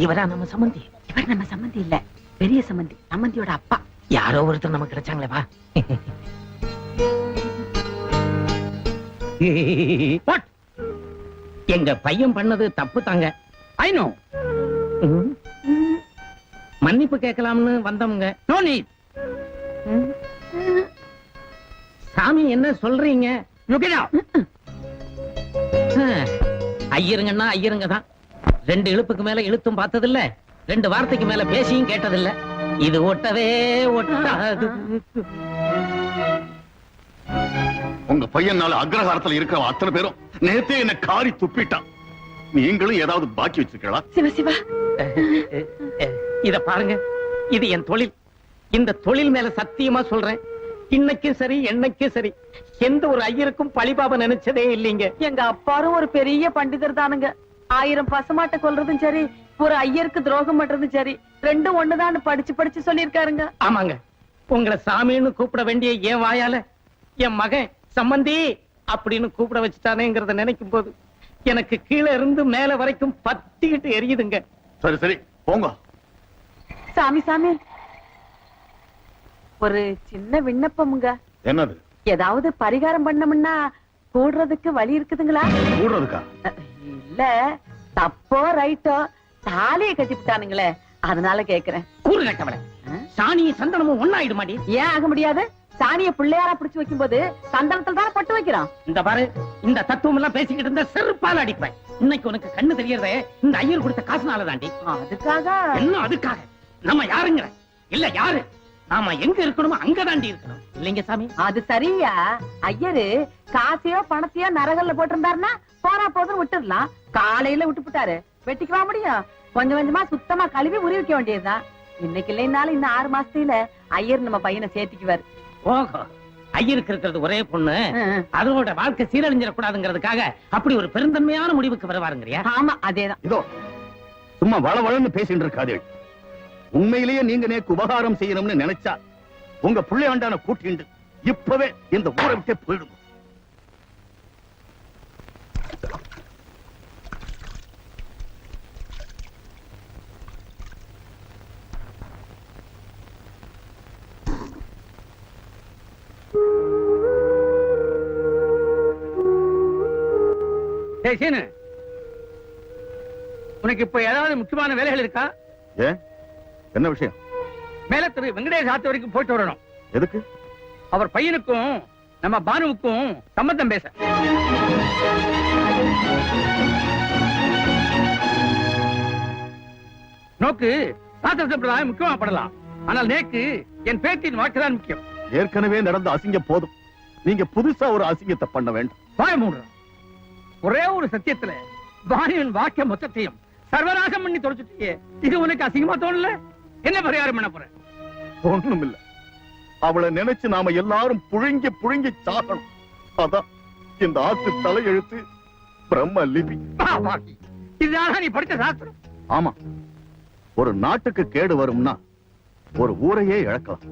இவரா நம்ம சம்பந்தி? இவர் நம்ம சம்பந்தி இல்ல, பெரிய சம்பந்தி, சம்பந்தியோட அப்பா. யாரோ ஒருத்தர் நமக்கு கிடைச்சாங்களே, வா. எங்க பையன் பண்ணது தப்பு தாங்க. I know. மன்னிப்பு கேட்கலாம்னு வந்தவங்க. No need. சாமி என்ன சொல்றீங்க? You get out. ஐயருங்கன்னா ஐயருங்க தான். 2 இழுப்புக்கு மேல இழுத்தும் பார்த்ததில்ல, 2 வார்த்தைக்கு மேல பேசியும் கேட்டதில்ல. இது ஒட்டவே ஒட்டாது. உங்க பையனால அக்ரஹாரத்துல இருக்கிற அத்தனை பேரும் நேத்தே என்ன காரி துப்பிட்டான். நீங்களும் ஏதாவது பாக்கி வச்சிருக்கீங்களா? சிவ சிவா, இத பாருங்க, இது என் தொழில். இந்த தொழில் மேல சத்தியமா சொல்றேன், இன்னைக்கும் சரி என்னைக்கும் சரி எந்த ஒரு ஐயருக்கும் பழிபாப நினைச்சதே இல்லைங்க. எங்க அப்பாரும் ஒரு பெரிய பண்டிதர் தானுங்க. 1000 பசுமாட்டை கொல்றதும் சரி, ஒரு ஐயருக்கு துரோகம் பண்றதும் சரி, ரெண்டும் ஒண்ணுதான் படிச்சு படிச்சு சொல்லிருக்காருங்க. ஆமாங்க, உங்களை சாமின்னு கூப்பிட வேண்டிய என் வாயால என் மகன் சம்பந்தி அப்படின்னு கூப்பிட வச்சுட்டானேங்கிறத நினைக்கும் போது எனக்கு கீழே இருந்து மேல வரைக்கும் பத்திக்கிட்டு எரியுதுங்க. சரி சரி போங்க. சாமி சாமி, ஒரு சின்ன விண்ணப்பமுங்க. என்னது? ஏதாவது பரிகாரம் பண்ணமுன்னா கூடுறதுக்கு வழி இருக்குதுங்களா? கூடுறதுக்கா? இல்ல, தப்போ ரைட்டோ தாலியை கட்டிவிட்டானுங்களே, அதனால கேக்குறேன். கூறு கட்டவள, சாணியும் சந்தனமும் ஒண்ணாயிடு மாடி. ஏன் ஆக முடியாது? சாணிய பிள்ளையாரா பிடிச்சு வைக்கும் போது சந்தனத்தில் தானே பட்டு வைக்கிறோம். இந்த பாரு, இந்த தத்துவம் எல்லாம் பேசிக்கிட்டு இருந்த செருப்பால அடிப்பேன். இன்னைக்கு உனக்கு கண்ணு தெரியறதே இந்த ஐயர் கொடுத்த காசுனால தாண்டி. அதுக்காக என்ன? அதுக்காக நம்ம யாருங்கிற இல்ல, யாரு நாம எங்க இருக்கணுமோ அங்க தாண்டி இருக்கணும் இல்லைங்க சாமி? அது சரியா? ஐயரு காசையோ பணத்தையோ நரகல்ல போட்டிருந்தாருன்னா போனா போதும் விட்டுடலாம். காலையில விட்டுப்புட்டாரு, வெட்டிக்குவா முடியும்? கொஞ்சம் கொஞ்சமா சுத்தமா கழுவி உருவிக்க வேண்டியதுதான். இன்னைக்கு இல்லைனாலும் இன்னும் 6 மாசத்துல ஐயர் நம்ம பையனை சேர்த்திக்குவாரு. ஓஹோ, ஐயருக்கு இருக்கிறது ஒரே பொண்ணு, அதோட வாழ்க்கை சீரழிஞ்சிடக்கூடாதுங்கிறதுக்காக அப்படி ஒரு பெருந்தன்மையான முடிவுக்கு வருவாருங்கறியா? ஆமா, அதேதான். இதோ சும்மா வளவளன்னு பேசிட்டு இருக்காதே. உண்மையிலேயே நீங்க நேக்கு உபகாரம் செய்யணும்னு நினைச்சா உங்க பிள்ளையாண்டான கூட்டிண்டு இப்பவே இந்த ஊரை விட்டே போயிடுங்க. உனக்கு இப்ப ஏதாவது முக்கியமான வேலைகள் இருக்கா? ஏன், என்ன விஷயம்? மேல திரு வெங்கடேஷ் ஆத்து வரைக்கும் போயிட்டு வரணும். எதுக்கு? அவர் பையனுக்கும் நம்ம பானுவுக்கும் சம்பந்தம் பேச. நோக்கு சாஸ்திர சம்பிரதாயம் முக்கியமா படலாம், ஆனால் நேக்கு என் பேட்டின் வாழ்க்கைதான் முக்கியம். ஏற்கனவே நடந்த அசிங்கம் போதும், நீங்க புதுசா ஒரு அசிங்கத்தை பண்ண வேண்டும். வாய மூடுற. ஒரே ஒரு சத்தியத்துல பானுவின் வாக்கிய மொத்தத்தையும் சர்வநாசம் பண்ணி தொலைச்சுட்டியே. இது உனக்கு அசிங்கமா தோணல? என்ன பரிகாரம் பண்ண போற? ஒண்ணும் இல்ல, அவளை நினைச்சு நாம எல்லாரும் புழுங்கி புழுங்கி சாகணும். அதான் இந்த ஆத்து தலையெழுத்து பிரம்ம லிபி. இதுதான் நீ படிச்ச சாஸ்திரம். ஆமா, ஒரு நாட்டுக்கு கேடு வரும்னா ஒரு ஊரையே இழக்கலாம்,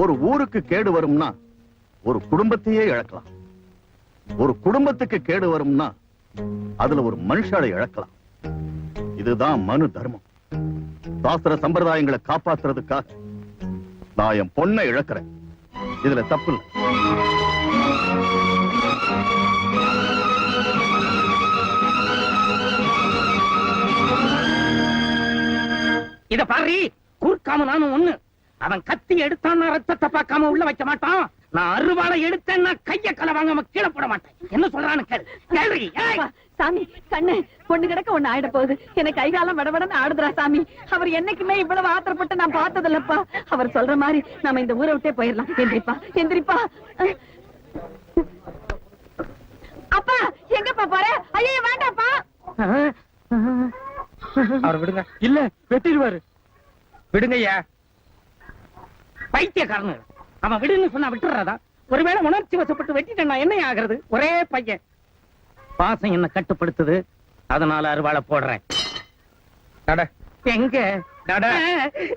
ஒரு ஊருக்கு கேடு வரும்னா ஒரு குடும்பத்தையே இழக்கலாம், ஒரு குடும்பத்துக்கு கேடு வரும்னா அதுல ஒரு மனுஷாலை இழக்கலாம். இதுதான் மனு தர்மம். சாஸ்திர சம்பிரதாயங்களை காப்பாத்துறதுக்காக நான் என் பொண்ணை இழக்கிறேன். இதுல தப்பு இல்லை. இத பாரு, கூர்க்காம நானும் ஒண்ணு. அவன் கத்தி எடுத்தான்னா ரத்தத்தை பார்க்காம உள்ள வைக்க மாட்டான். நான் அருவாளை எடுத்தேன்னா கைய கலை வாங்காம கீழே போட மாட்டேன். என்ன சொல்றான்னு கேளு. சாமி, கண்ணு பொண்ணு கிடக்க ஒண்ணு ஆயிட போகுது. எனக்கு கைகாலம் வடவடன்னு ஆடுதுரா சாமி. அவர் என்னைக்குமே இவ்வளவு ஆத்திரப்பட்டு நான் பார்த்ததில்லப்பா. அவர் சொல்ற மாதிரி நாம இந்த ஊரை விட்டே போயிடலாம். எந்திரிப்பா, எந்திரிப்பா. அப்பா, எங்கப்பா போற? ஐயோ வேண்டாப்பா. அவர் விடுங்க. இல்ல, வெட்டிடுவாரு. விடுங்கய்யா. பைத்தியக்காரன் அவன். விடுன்னு சொன்னா விட்டுறதா? ஒருவேளை உணர்ச்சி வசப்பட்டு வெட்டிட்டா என்ன ஆகிறது? ஒரே பையன். பாசம் என்ன கட்டுப்படுத்துது, அதனால அருவாளை போடுறேன். எங்க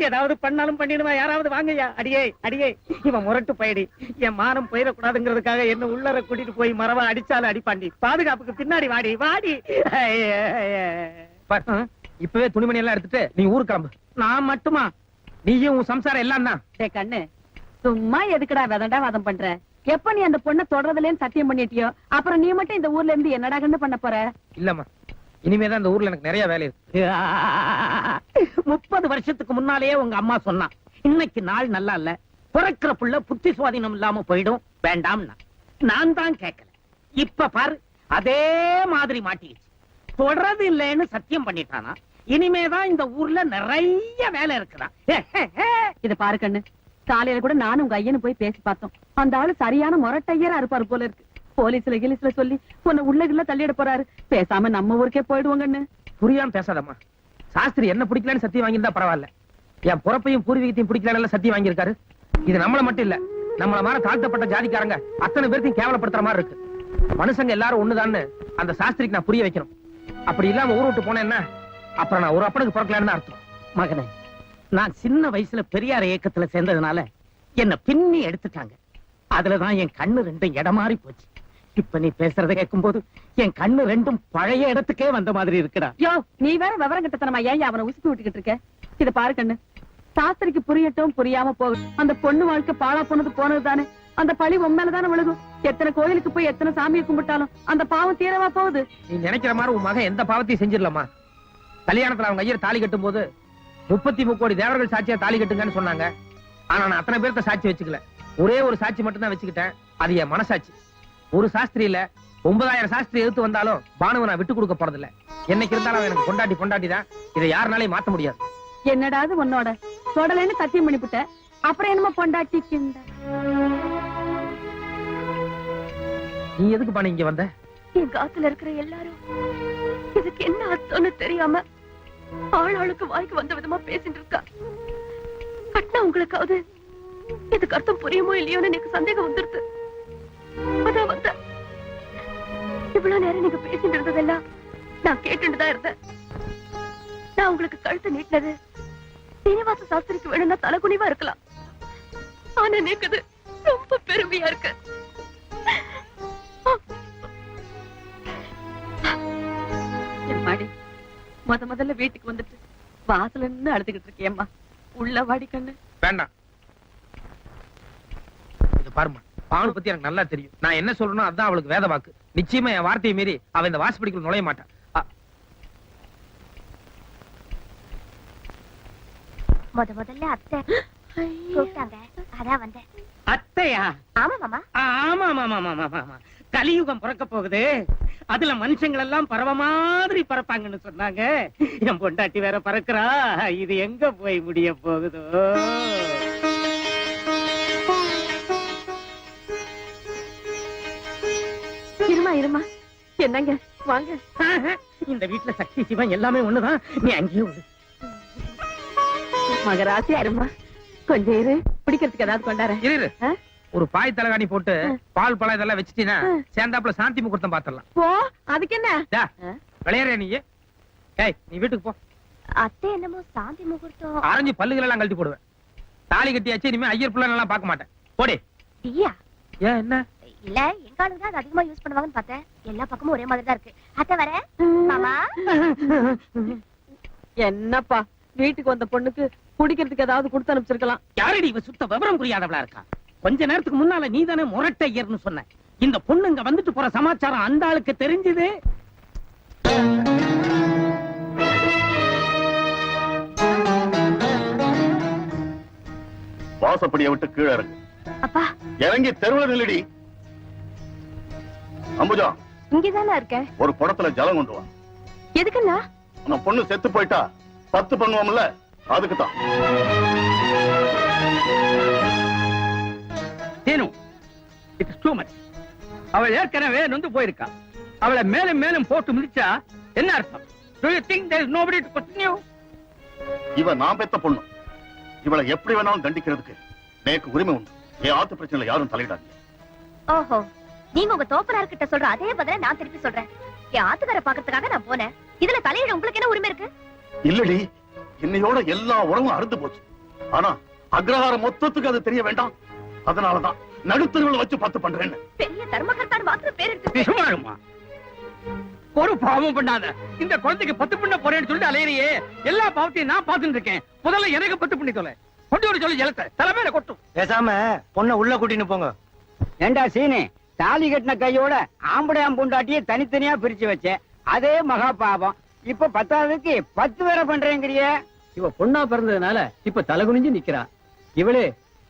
ஏதாவது பண்ணாலும் பண்ணிடுவா. யாராவது வாங்கய்யா. அடியே அடியே, இவன் முரட்டு பயடி. என் மானம் போயிடக்கூடாதுங்கிறதுக்காக என்ன உள்ளர கூட்டிட்டு போய் மரவா அடிச்சாலும் அடிப்பாண்டி. பாதுகாப்புக்கு பின்னாடி வாடி வாடி. இப்பவே துணிமணி எல்லாம் எடுத்துட்டு நீ ஊருக்கு கிளம்பு. நான் மட்டுமா? நீயும் உன் சம்சாரம் எல்லாம் தான். டேய் கண்ணு, சும்மா எதுக்குடா விதண்டா வாதம் பண்ற? எப்ப நீ அந்த பொண்ணை தொடறதுலேன்னு சத்தியம் பண்ணிட்டியோ அப்புறம் நீ மட்டும் இந்த ஊர்ல இருந்து என்னடா கண்ணு பண்ண போற? இல்லம்மா, இனிமேதான் இந்த ஊர்ல எனக்கு நிறைய வேலை இருக்கு. 30 வருஷத்துக்கு முன்னாலேயே உங்க அம்மா சொன்னா, இன்னைக்கு நாள் நல்லா இல்ல, பிறக்கிற புள்ள புத்தி சுவாதீனம் இல்லாம போயிடும், வேண்டாம்னா. நான் தான் கேட்கல. இப்ப பாரு, அதே மாதிரி மாட்டிடுச்சு. தொடறது இல்லைன்னு சத்தியம் பண்ணிட்டானா, இனிமேதான் இந்த ஊர்ல நிறைய வேலை இருக்குதான். இத பாரு கண்ணு, காலையில கூட நானும் உங்க ஐயனு போய் பேசி பார்த்தோம். அந்த ஆளு சரியான முரட்டையரா இருப்பாரு போல இருக்கு. போலீஸ்ல கிலீஸ்ல சொல்லி உன்னை உள்ள தள்ளிட போறாரு. பேசாம நம்ம ஊருக்கே போயிடுவோங்கன்னு. புரியாம பேசாதம்மா. சாஸ்திரி என்ன பிடிக்கலன்னு சத்தியம் வாங்கியிருந்தா பரவாயில்ல, என் பொறப்பையும் பூர்வீகத்தையும் பிடிக்கல சத்தியம் வாங்கியிருக்காரு. இது நம்மள மட்டும் இல்ல, நம்மள மாதிரி தாழ்த்தப்பட்ட ஜாதிக்காரங்க அத்தனை பேருக்கும் கேவலப்படுத்துற மாதிரி இருக்கு. மனுஷங்க எல்லாரும் ஒண்ணுதான்னு அந்த சாஸ்திரிக்கு நான் புரிய வைக்கணும். அப்படி இல்லாம ஊர் விட்டு போனேன்னா அப்புறம் நான் ஒரு அப்பனுக்கு பிறக்கலன்னு அர்த்தம். மகனே, நான் சின்ன வயசுல பெரியார் இயக்கத்துல சேர்ந்ததுனால என்ன பின்னி எடுத்துட்டாங்க. அதுலதான் என் கண்ணு ரெண்டும் இடமாறி போச்சு. இப்ப நீ பேசுறத கேட்கும் போது என் கண்ணு ரெண்டும் பழைய இடத்துக்கே வந்த மாதிரி இருக்குடா. யோ, நீ வேற விவரம் கிட்டத்தனமா ஏன் அவனை உசுப்பி விட்டுக்கிட்டு இருக்க? இத பாரு கண்ணு, சாஸ்திரிக்கு புரியட்டும் புரியாம போகும். அந்த பொண்ணு வாழ்க்கை பாழா போனது தானே. அந்த பழி உண்மையிலதானே விழுகும். எத்தனை கோயிலுக்கு போய் எத்தனை சாமியை கும்பிட்டாலும் அந்த பாவம் தீரவா போகுது. நீ நினைக்கிற மாதிரி உன் மகன் எந்த பாவத்தையும் செஞ்சிடலாமா? கல்யாணத்துல அவங்க ஐயர் தாலி கட்டும் போது 33 கோடி தேவர்கள் சாட்சியா தாலி கட்டுங்கன்னு சொன்னாங்க. ஆனா நான் அத்தனை பேர்த்த சாட்சி வச்சுக்கல. ஒரே ஒரு சாட்சி மட்டும் தான் வச்சுக்கிட்டேன். அது என் மனசாட்சி. ஒரு சாஸ்திரி இல்ல, 9000 சாஸ்திரி எதிர்த்து வந்தாலும் பானுவை நான் விட்டு கொடுக்க போறதில்ல. என்னைக்கு இருந்தாலும் அவன் எனக்கு பொண்டாட்டி தான். இதை யாருனாலையும் மாத்த முடியாது. என்னடாது உன்னோட தொடலைன்னு சத்தியம் பண்ணிவிட்ட, அப்புறம் என்னமோ பொண்டாட்டி கிண்டா. நீ எதுக்கு பானு இங்க வந்த? எங்க ஆத்துல இருக்கிற எல்லாரும் இதுக்கு என்ன அர்த்தம்னு தெரியாம ஆளாளுக்கு வாய்க்கு வந்த விதமா பேசிட்டு இருக்கா. கட்டினா உங்களுக்காவது இதுக்கு அர்த்தம் புரியுமோ இல்லையோன்னு எனக்கு சந்தேகம் வந்துருது. அதான் வந்த. இவ்வளவு நேரம் நீங்க பேசிட்டு இருந்ததெல்லாம் நான் கேட்டுட்டுதான் இருந்தேன். நான் உங்களுக்கு கழுத்து நீட்டினது சீனிவாச சாஸ்திரிக்கு வேணும்னா தலைகுனிவா இருக்கலாம். ஆனா எனக்கு அது ரொம்ப பெருமையா இருக்கு. மாடி முதல்ல வீட்டுக்கு வந்துட்டு வாசல நின்னு அழுதுகிட்டு இருக்கேம்மா. உள்ள வாடி கண்ணு. வேண்டாம். இது பாருமா, பானு பத்தி எனக்கு நல்லா தெரியும். நான் என்ன சொல்றேனோ அதான் அவளுக்கு வேத வாக்கு. நிச்சயமா என் வார்த்தையை மீறி அவ இந்த வாசப்படிக்குள்ள நுழைய மாட்டான். முதல்ல அத்தை கூப்பிட்டாங்க, அதான் வந்தேன். அத்தையா? ஆமா மாமா. ஆமா, கலியுகம் பிறக்க போகுது. அதுல மனுஷங்கள் எல்லாம் பறவை மாதிரி பறப்பாங்கன்னு சொன்னாங்க. என் பொண்டாட்டி வேற பறக்குறா. இது எங்க போய் முடிய போகுதோ? இருமா என்னங்க வாங்க. இந்த வீட்டுல சக்தி சிவன் எல்லாமே ஒண்ணுதான். நீ அங்கேயே விடு. மகராசி அருமா, கொஞ்சம் இரு, பிடிக்கிறதுக்கு ஏதாவது கொண்டாரு. இரு, ஒரு பாய் தலகாணி போட்டு பால் பழம் இதெல்லாம் வச்சுட்டீங்கன்னா சேர்ந்தாப்புல சாந்தி முகூர்த்தம் பாத்திரலாம். போ, அதுக்கு என்ன விளையாடுற நீ? ஏய், நீ வீட்டுக்கு போ. அத்தை என்னமோ சாந்தி முகூர்த்தம். ஆரஞ்சு பல்லுகள் எல்லாம் கழட்டி போடுவேன். தாலி கட்டியாச்சு, இனிமே ஐயர் பிள்ளை எல்லாம் பார்க்க மாட்டேன். போடி. டீயா? ஏன் என்ன? இல்ல, எங்க ஆளுங்க தான் அது அதிகமா யூஸ் பண்ணுவாங்கன்னு பார்த்தேன். எல்லா பக்கமும் ஒரே மாதிரி தான் இருக்கு. அத்தை வர மாமா. என்னப்பா, வீட்டுக்கு வந்த பொண்ணுக்கு குடிக்கிறதுக்கு ஏதாவது கொடுத்து அனுப்பிச்சிருக்கலாம். யாரடி இவ சுத்த விவரம் புரியாதவளா இருக்கா? கொஞ்ச நேரத்துக்கு முன்னால நீ தானே முரட்டையர்னு சொன்ன. இந்த பொண்ணு இங்க வந்துட்டு போற சமாச்சாரம் அந்த ஆளுக்கு தெரிஞ்சது. வாசப்படியை விட்டு கீழே இறங்கு. அப்பா, இறங்கி தெருவில் நில்லடி. அம்புஜா, இங்கதானே இருக்கேன். ஒரு குடத்துல ஜலம் கொண்டு வா. எதுக்குண்ணா? அந்த பொண்ணு செத்து போயிட்டா 10 பண்ணுவோம்ல, அதுக்குதான். அவள் ஏற்கனவே நொந்து போயிருக்கா. அவளை மேலும் மேலும் போட்டு மிதிச்சா என்ன அர்த்தம்? Do you think there is nobody to question you? இவ நான் பெத்த பொண்ணு. இவளை எப்படி வேணாலும் தண்டிக்கிறதுக்கு எனக்கு உரிமை உண்டு. என் ஆத்து பிரச்சனையில யாரும் தலையிடாதீங்க. ஓஹோ, நீங்க உங்க தோப்பனார் கிட்ட சொல்ற அதே பதில நான் திருப்பி சொல்றேன். என் ஆத்துக்கார பாக்கிறதுக்காக நான் போனேன். இதுல தலையிட உங்களுக்கு என்ன உரிமை இருக்கு? இல்லடி, என்னையோட எல்லா உறவும் அறுந்து போச்சு. ஆனா அக்ரஹார மொத்தத்துக்கு அது தெரிய வேண்டாம். அதனாலதான் நடுத்தருவில் வச்சு 10 பண்றேன்னு. பெரிய தர்மகர்த்தான் மாத்திரம் பேர் எடுத்து சும்மா ஒரு பாவம் பண்ணாத. இந்த குழந்தைக்கு 10 பண்ண போறேன்னு சொல்லிட்டு அலையறியே. எல்லா பாவத்தையும் நான் பாத்துட்டு இருக்கேன். முதல்ல எனக்கு 10 பண்ணி தொலை. கொண்டு வர சொல்லி ஜலத்தை தலைமையில கொட்டும். பேசாம பொண்ணை உள்ள கூட்டின்னு போங்க. ஏண்டா சீனி, தாலி கட்டின கையோட ஆம்படையாம் பொண்டாட்டியை தனித்தனியா பிரிச்சு வச்சேன். அதே மகா பாவம். இப்ப 10ஆவதுக்கு 10 வேற பண்றேங்கிறியே. இவ பொண்ணா பிறந்ததுனால இப்ப தலை குனிஞ்சு நிக்கிறா. இவளே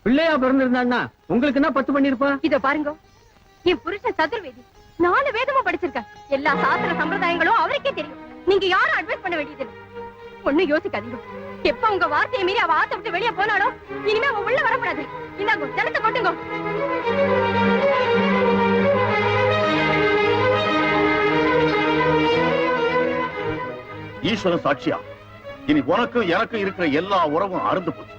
பிள்ளையா பிறந்திருந்தான்னா உங்களுக்கு என்ன 10 பண்ணிருப்பா? இத பாருங்க, என் புருஷன் சதுர்வேதி 4 வேதமும் படிச்சிருக்கார். எல்லா சாஸ்திர சம்பிரதாயங்களும் அவருக்கே தெரியும். நீங்க யாரும் அட்வைஸ் பண்ண வேண்டியது இல்லை. ஒண்ணு யோசிக்காதீங்க. எப்ப உங்க வார்த்தையை மீறி அவ ஆத்த விட்டு வெளியே போனாலும் இனிமே அவ உள்ள வரக்கூடாது. இந்தாங்க ஜலத்தை கொட்டுங்க. ஈஸ்வரன் சாட்சியா, இனி உனக்கும் எனக்கும் இருக்கிற எல்லா உறவும் அறுந்து போச்சு.